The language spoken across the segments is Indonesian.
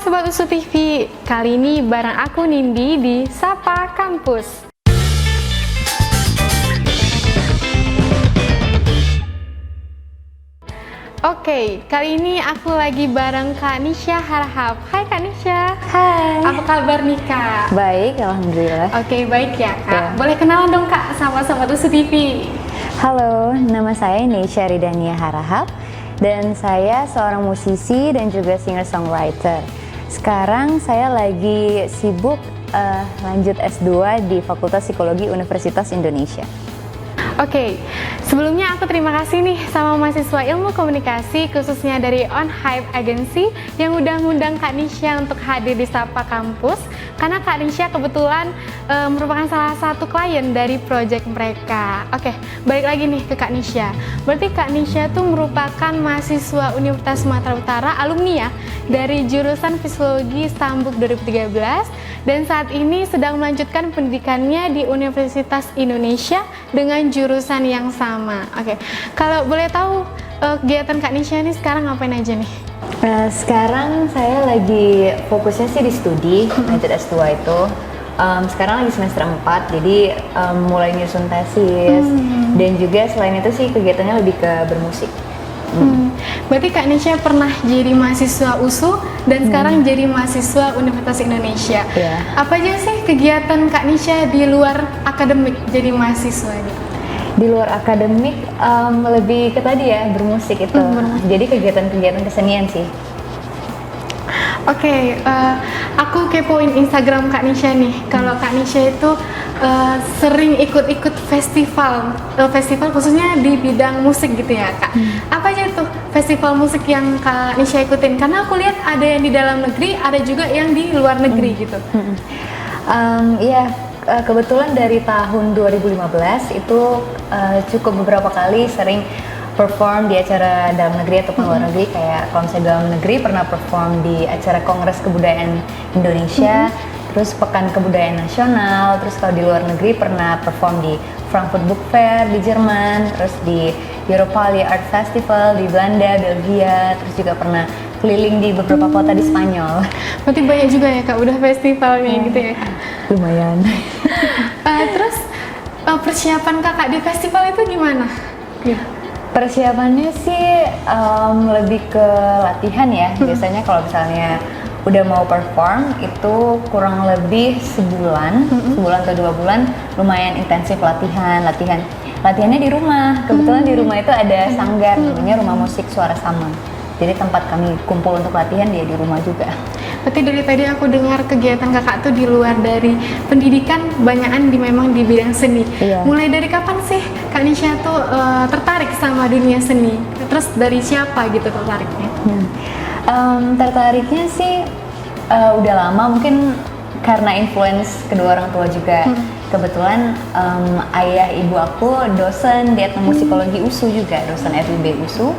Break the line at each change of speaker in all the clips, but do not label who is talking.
Sobat USU TV, kali ini bareng aku Nindi di Sapa Kampus. Oke, kali ini aku lagi bareng Kak Nisha Harahap. Hai Kak Nisha.
Hai.
Apa kabar nih Kak?
Baik, alhamdulillah.
Oke, baik ya Kak.
Ya.
Boleh kenalan dong Kak sama Sobat USU TV.
Halo, nama saya Nisha Ridania Harahap dan saya seorang musisi dan juga singer-songwriter. Sekarang saya lagi sibuk lanjut S2 di Fakultas Psikologi Universitas Indonesia.
Oke, sebelumnya aku terima kasih nih sama mahasiswa ilmu komunikasi khususnya dari On Hype Agency yang udah ngundang Kak Nisha untuk hadir di Sapa Kampus karena Kak Nisha kebetulan merupakan salah satu klien dari project mereka. Oke, balik lagi nih ke Kak Nisha. Berarti Kak Nisha tuh merupakan mahasiswa Universitas Sumatera Utara, alumni ya, dari jurusan Psikologi Stambuk 2013 dan saat ini sedang melanjutkan pendidikannya di Universitas Indonesia dengan jurusan yang sama. Oke, kalau boleh tahu kegiatan Kak Nisha ini sekarang ngapain aja nih?
Sekarang saya lagi fokusnya sih di studi, lanjut S2 itu. Sekarang lagi semester 4, jadi mulai nyusun tesis dan juga selain itu sih kegiatannya lebih ke bermusik.
Berarti Kak Nisha pernah jadi mahasiswa USU dan sekarang jadi mahasiswa Universitas Indonesia.
Yeah.
Apa aja sih kegiatan Kak Nisha di luar akademik jadi mahasiswa gitu?
Di luar akademik lebih ke tadi ya, bermusik itu. Jadi kegiatan-kegiatan kesenian sih.
Oke, aku kepoin Instagram Kak Nisha nih. Kalau Kak Nisha itu sering ikut-ikut festival khususnya di bidang musik gitu ya Kak. Apa aja tuh festival musik yang Kak Nisha ikutin? Karena aku lihat ada yang di dalam negeri, ada juga yang di luar negeri gitu.
Iya, kebetulan dari tahun 2015 itu cukup beberapa kali sering perform di acara dalam negeri ataupun luar negeri. Kayak kalau misalnya dalam negeri pernah perform di acara Kongres Kebudayaan Indonesia, terus Pekan Kebudayaan Nasional, terus kalau di luar negeri pernah perform di Frankfurt Book Fair di Jerman, terus di Europali Art Festival di Belanda, Belgia, terus juga pernah keliling di beberapa kota di Spanyol.
Berarti banyak juga ya Kak, udah festivalnya gitu ya?
Lumayan.
Terus persiapan Kakak di festival itu gimana? Gitu.
Persiapannya sih lebih ke latihan ya. Biasanya kalau misalnya udah mau perform itu kurang lebih sebulan atau 2 bulan lumayan intensif latihannya di rumah. Kebetulan di rumah itu ada sanggar namanya Rumah Musik Suara Sama. Jadi tempat kami kumpul untuk latihan dia di rumah juga.
Berarti dari tadi aku dengar kegiatan kakak tuh di luar dari pendidikan banyakan memang di bidang seni.
Iya.
Mulai dari kapan sih Kak Nisha tuh tertarik sama dunia seni? Terus dari siapa gitu tertariknya?
Tertariknya sih udah lama, mungkin karena influence kedua orang tua juga. Kebetulan ayah ibu aku dosen di etnomusikologi USU juga, dosen FIB USU.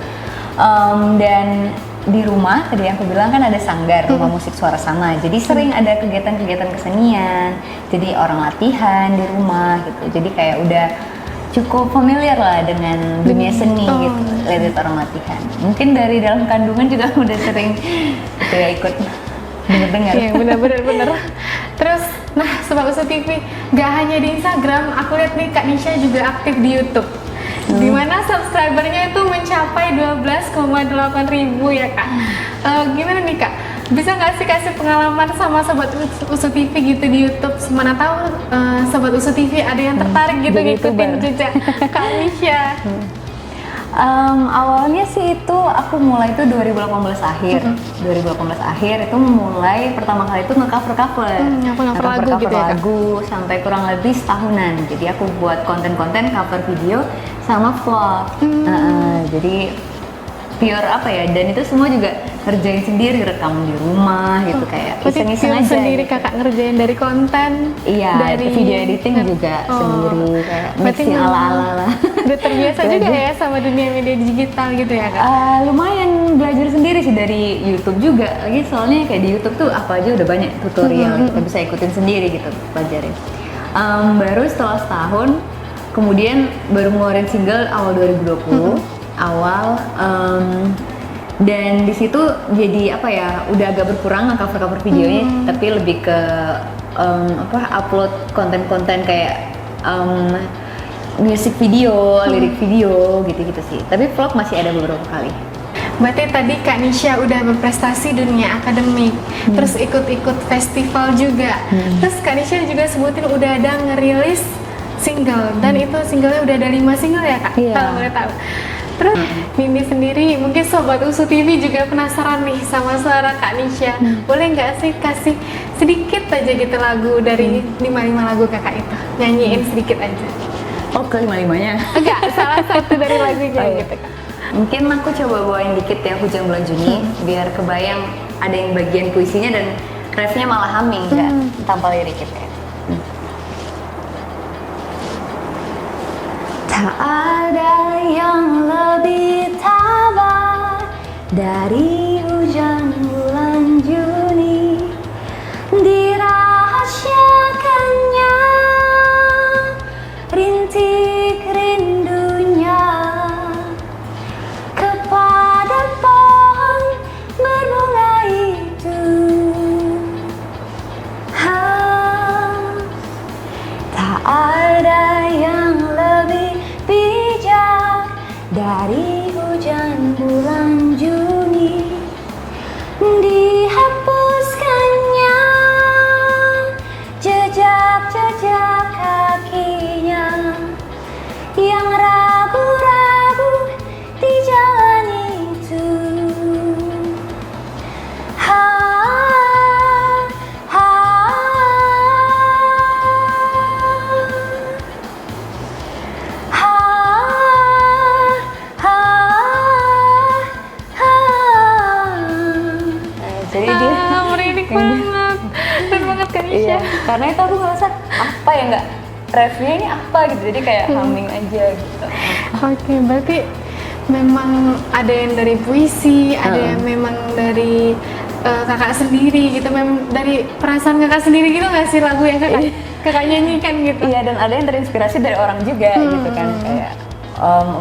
Dan di rumah tadi yang aku bilang kan ada sanggar Rumah Musik Suara Sama, jadi sering ada kegiatan-kegiatan kesenian, jadi orang latihan di rumah gitu, jadi kayak udah cukup familiar lah dengan dunia seni gitu, lihat orang latihan. Mungkin dari dalam kandungan juga udah sering gitu ya, ikut dengar-dengar.
Iya bener. Terus, nah Sobat USU TV, gak hanya di Instagram, aku lihat nih Kak Nisha juga aktif di YouTube. Dimana subscribernya itu mencapai 12,8 ribu ya Kak. Gimana nih Kak? Bisa nggak sih kasih pengalaman sama Sobat USU TV gitu di YouTube? Mana tahu Sobat USU TV ada yang tertarik gitu ngikutin jejak Kak Nisha.
Awalnya sih itu aku mulai itu 2018 akhir. 2018 akhir itu mulai pertama kali itu nge-cover
lagu gitu ya, Kak?
lagu sampai kurang lebih setahunan. Jadi aku buat konten-konten cover video sama vlog. Jadi pure apa ya, dan itu semua juga ngerjain sendiri, rekam di rumah gitu, kayak iseng-iseng aja
sendiri
gitu.
Kakak ngerjain dari konten,
iya, dari video editing juga sendiri, kayak mixing ala-ala lah.
Udah terbiasa juga ya sama dunia media digital gitu ya Kak?
Lumayan belajar sendiri sih dari YouTube juga, lagi soalnya kayak di YouTube tuh apa aja udah banyak tutorial, kita bisa ikutin sendiri gitu, pelajarin. Baru setelah setahun kemudian baru ngeluarin single awal 2020. Dan di situ jadi apa ya, udah agak berkurang cover videonya, tapi lebih ke upload konten-konten kayak music video, lirik video gitu-gitu sih. Tapi vlog masih ada beberapa kali.
Berarti tadi Kak Nisha udah berprestasi dunia akademik, terus ikut-ikut festival juga. Terus Kak Nisha juga sebutin udah ada ngerilis single, dan itu singlenya udah ada 5 single ya Kak?
Iya.
Kalau boleh tahu. Terus Nindi sendiri, mungkin Sobat Usu TV juga penasaran nih sama suara Kak Nisha. Boleh nggak sih kasih sedikit aja gitu lagu dari 5 lagu kakak itu? Nyanyiin sedikit aja.
Oh, ke 5-5-nya?
Enggak, salah satu dari lagunya
Oh, iya.
gitu Kak.
Mungkin aku coba bawain dikit ya Hujan Bulan Juni, biar kebayang ada yang bagian puisinya dan refnya malah humming, nggak tanpa lirik gitu ya. Tak ada yang lebih tabah dari hujan bulan Juni, dirahasiakannya rintik rindunya kepada pohon berbunga itu. Tak ada yang lebih bijak dari hujan bulan Juni, dihapuskannya jejak-jejak kakinya yang ragu-ragu di jalan itu. Jadi dia
Merinding banget. Keren banget Kak Nisha.
iya, karena itu aku ngerasa apa ya, nggak refnya ini apa gitu, jadi kayak humming aja gitu.
Oke, berarti memang ada yang dari puisi, ada yang memang dari kakak sendiri gitu, memang dari perasaan kakak sendiri gitu nggak sih lagu yang kakak nyanyikan gitu?
Iya, dan ada yang terinspirasi dari orang juga gitu kan, kayak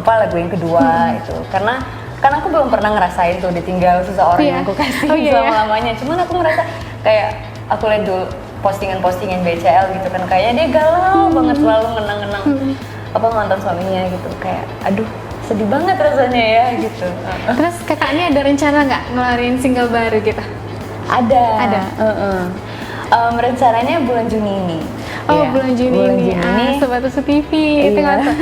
apa lagu yang kedua itu, karena kan aku belum pernah ngerasain tuh ditinggal seseorang yang aku kasih selama-lamanya. Cuman aku ngerasa kayak aku lihat dulu postingan-postingan BCL gitu kan, kayaknya dia galau banget, selalu ngenang-ngenang apa mantan suaminya gitu, kayak aduh sedih banget rasanya ya gitu.
Terus kakaknya ada rencana nggak ngeluarin single baru gitu?
Ada.
Ada.
Rencananya bulan Juni ini.
Oh,
Iya,
bulan Juni ini. Sobat Usu TV itu
Iya.
kan.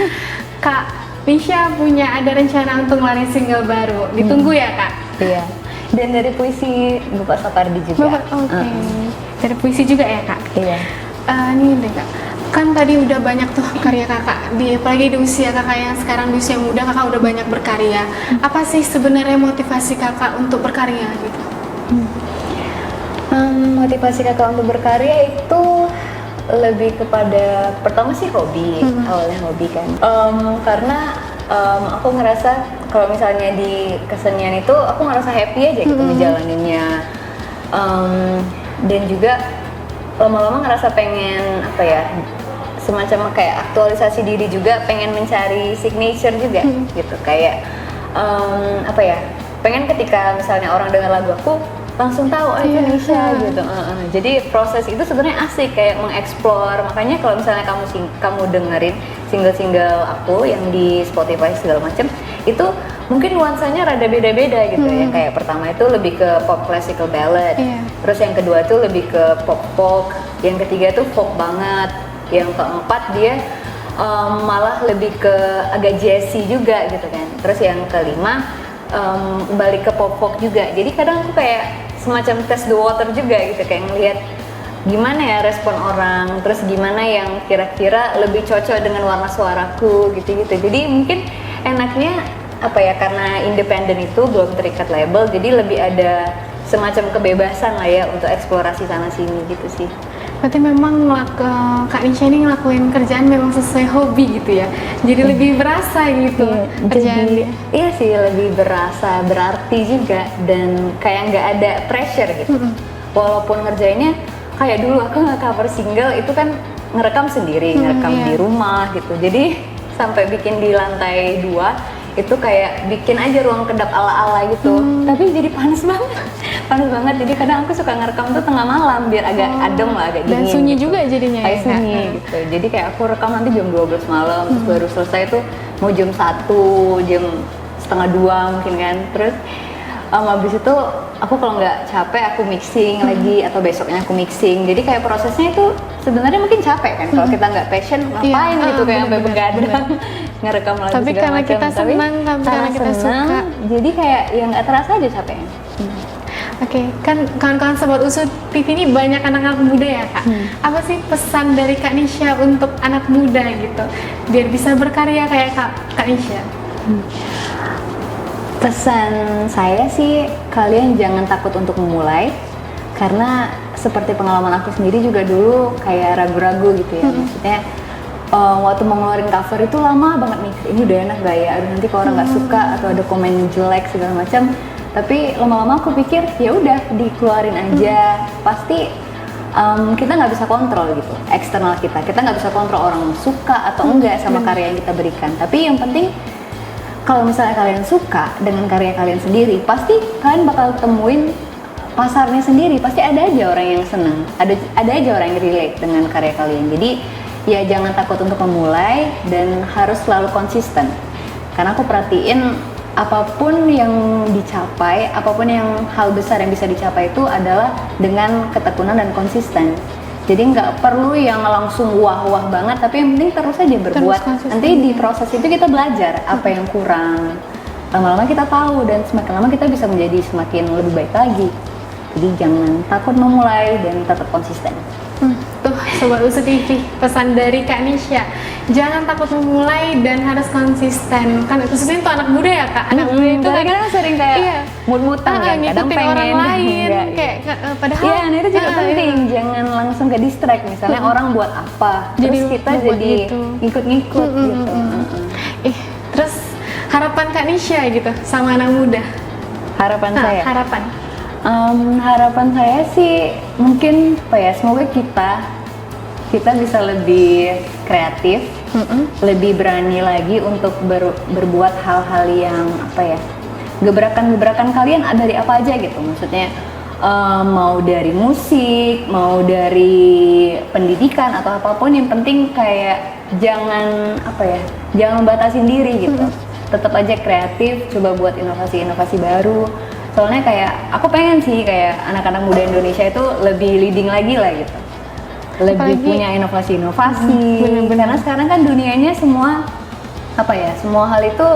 Kak Nisha punya ada rencana untuk ngeluarin single baru. Ditunggu ya Kak?
Iya. Dan dari puisi Bapak Sapardi juga.
Oke. Dari puisi juga ya Kak?
Iya.
Nih deh Kak, kan tadi udah banyak tuh karya kakak, apalagi di usia kakak yang sekarang di usia muda, kakak udah banyak berkarya. Apa sih sebenarnya motivasi kakak untuk berkarya gitu?
Motivasi kakak untuk berkarya itu lebih kepada, pertama sih hobi, awalnya hobi kan. Karena aku ngerasa kalau misalnya di kesenian itu aku ngerasa happy aja gitu ngejalaninnya. Dan juga lama-lama ngerasa pengen apa ya, semacam kayak aktualisasi diri juga, pengen mencari signature juga gitu, kayak apa ya, pengen ketika misalnya orang dengar lagu aku langsung tahu itu Nisha gitu. Jadi proses itu sebenarnya asik, kayak mengeksplor. Makanya kalau misalnya kamu dengerin single-single aku yang di Spotify segala macam, itu mungkin nuansanya rada beda-beda gitu. Yang kayak pertama itu lebih ke pop classical ballad, terus yang kedua tuh lebih ke pop folk, yang ketiga tuh folk banget, yang keempat dia malah lebih ke agak jazzy juga gitu kan. Terus yang kelima balik ke pop folk juga. Jadi kadang aku kayak semacam test the water juga gitu, kayak ngelihat gimana ya respon orang, terus gimana yang kira-kira lebih cocok dengan warna suaraku gitu-gitu. Jadi mungkin enaknya apa ya, karena independen itu belum terikat label, jadi lebih ada semacam kebebasan lah ya untuk eksplorasi sana sini gitu sih.
Berarti memang Kak Nisha ini ngelakuin kerjaan memang sesuai hobi gitu ya, jadi lebih berasa gitu kerjaan
jadi,
dia.
iya sih, lebih berasa, berarti juga, dan kayak nggak ada pressure gitu. Walaupun ngerjainnya kayak dulu aku nge-cover single itu kan ngerekam sendiri, ngerekam di rumah gitu, jadi sampai bikin di lantai 2 itu kayak bikin aja ruang kedap ala-ala gitu. Tapi jadi panas banget. Panas banget. Jadi kadang aku suka ngerekam tuh tengah malam biar agak adem lah, agak dingin.
Dan sunyi
gitu.
juga jadinya
kayak
ya,
sunyi
Kak?
gitu. Jadi kayak aku rekam nanti jam 12 malam, terus baru selesai tuh mau jam 1, jam setengah 2 mungkin kan. Terus habis itu aku kalau nggak capek aku mixing lagi, atau besoknya aku mixing. Jadi kayak prosesnya itu sebenarnya mungkin capek kan kalau kita nggak passion, ngapain gitu kayak sampai begadang ngerekam lagu
Tapi
segala
karena
macam.
kita senang, karena kita suka,
jadi kayak ya nggak terasa aja capeknya.
Oke, kan kawan-kawan Sobat Usu TV ini banyak anak-anak muda ya Kak. Apa sih pesan dari Kak Nisha untuk anak muda gitu, biar bisa berkarya kayak Kak Nisha?
Pesan saya sih, kalian jangan takut untuk memulai, karena seperti pengalaman aku sendiri juga dulu kayak ragu-ragu gitu ya. Maksudnya waktu mau ngeluarin cover itu lama banget mikir, ini udah enak gak ya, aduh nanti kalau orang nggak suka atau ada komen jelek segala macam. Tapi lama-lama aku pikir ya udah dikeluarin aja, pasti kita nggak bisa kontrol gitu eksternal kita nggak bisa kontrol orang suka atau enggak sama karya yang kita berikan. Tapi yang penting kalau misalnya kalian suka dengan karya kalian sendiri, pasti kalian bakal temuin pasarnya sendiri. Pasti ada aja orang yang seneng, ada aja orang yang relate dengan karya kalian. Jadi ya jangan takut untuk memulai dan harus selalu konsisten. Karena aku perhatiin apapun yang dicapai, apapun yang hal besar yang bisa dicapai itu adalah dengan ketekunan dan konsisten. Jadi nggak perlu yang langsung wah-wah banget, tapi yang penting terus aja berbuat. Nanti di proses itu kita belajar apa yang kurang. Lama-lama kita tahu dan semakin lama kita bisa menjadi semakin lebih baik lagi. Jadi jangan takut memulai dan tetap konsisten.
Tuh Sobat Usu TV, pesan dari Kak Nisha, jangan takut memulai dan harus konsisten. Kan khususnya untuk anak muda ya Kak, anak muda itu kan
kadang sering kayak mut-mutan kan, kadang
ngikutin
pengen
orang lain,
enggak,
kayak padahal
iya, nah itu juga penting, jangan langsung ke distract. Misalnya orang buat apa, terus kita jadi
gitu.
ngikut-ngikut gitu.
Terus harapan Kak Nisha gitu sama anak muda.
Harapan saya? Harapan saya sih mungkin apa ya, semoga kita bisa lebih kreatif, lebih berani lagi untuk berbuat hal-hal yang apa ya, gebrakan-gebrakan kalian dari apa aja gitu. Maksudnya mau dari musik, mau dari pendidikan atau apapun, yang penting kayak jangan apa ya, jangan batasin diri gitu. Tetap aja kreatif, coba buat inovasi-inovasi baru. Soalnya kayak aku pengen sih kayak anak-anak muda Indonesia itu lebih leading lagi lah gitu, lebih punya inovasi-inovasi. Karena sekarang kan dunianya semua apa ya, semua hal itu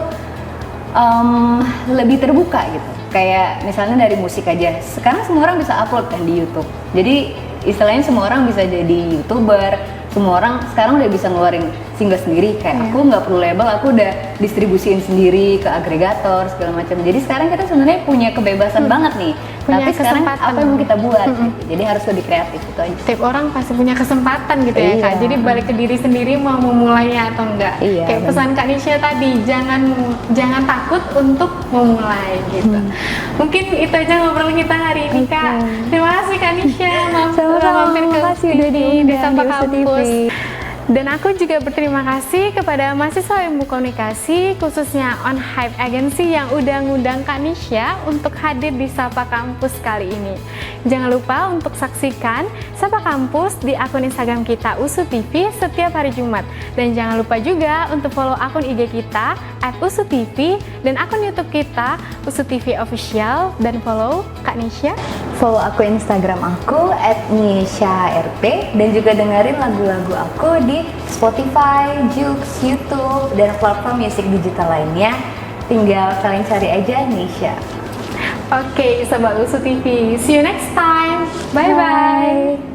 lebih terbuka gitu. Kayak misalnya dari musik aja, sekarang semua orang bisa upload kan di YouTube. Jadi istilahnya semua orang bisa jadi YouTuber, semua orang sekarang udah bisa ngeluarin single sendiri. Kayak aku nggak perlu label, aku udah distribusiin sendiri ke agregator segala macam. Jadi sekarang kita sebenarnya punya kebebasan banget nih. Tapi sekarang apa yang mau kita buat? Gitu. Jadi harus lebih kreatif itu aja.
Setiap orang pasti punya kesempatan gitu ya Kak. Jadi balik ke diri sendiri mau memulainya atau enggak. Kayak pesan Kak Nisha tadi, jangan takut untuk memulai gitu. Mungkin itu aja ngobrol kita hari ini Kak. Terima kasih Kak Nisha mampir ke sini di Sapa Kampus. Dan aku juga berterima kasih kepada mahasiswa ilmu komunikasi, khususnya On Hype Agency yang udah ngundang Kak Nisha untuk hadir di Sapa Kampus kali ini. Jangan lupa untuk saksikan Sapa Kampus di akun Instagram kita Usu TV setiap hari Jumat. Dan jangan lupa juga untuk follow akun IG kita @usutv dan akun YouTube kita Usu TV Official, dan follow Kak Nisha.
Follow akun Instagram aku @nisha_rp, dan juga dengerin lagu-lagu aku di Spotify, Joox, YouTube, dan platform musik digital lainnya. Tinggal kalian cari aja Nisha.
Oke, Sobat Usu TV. See you next time. Bye-bye.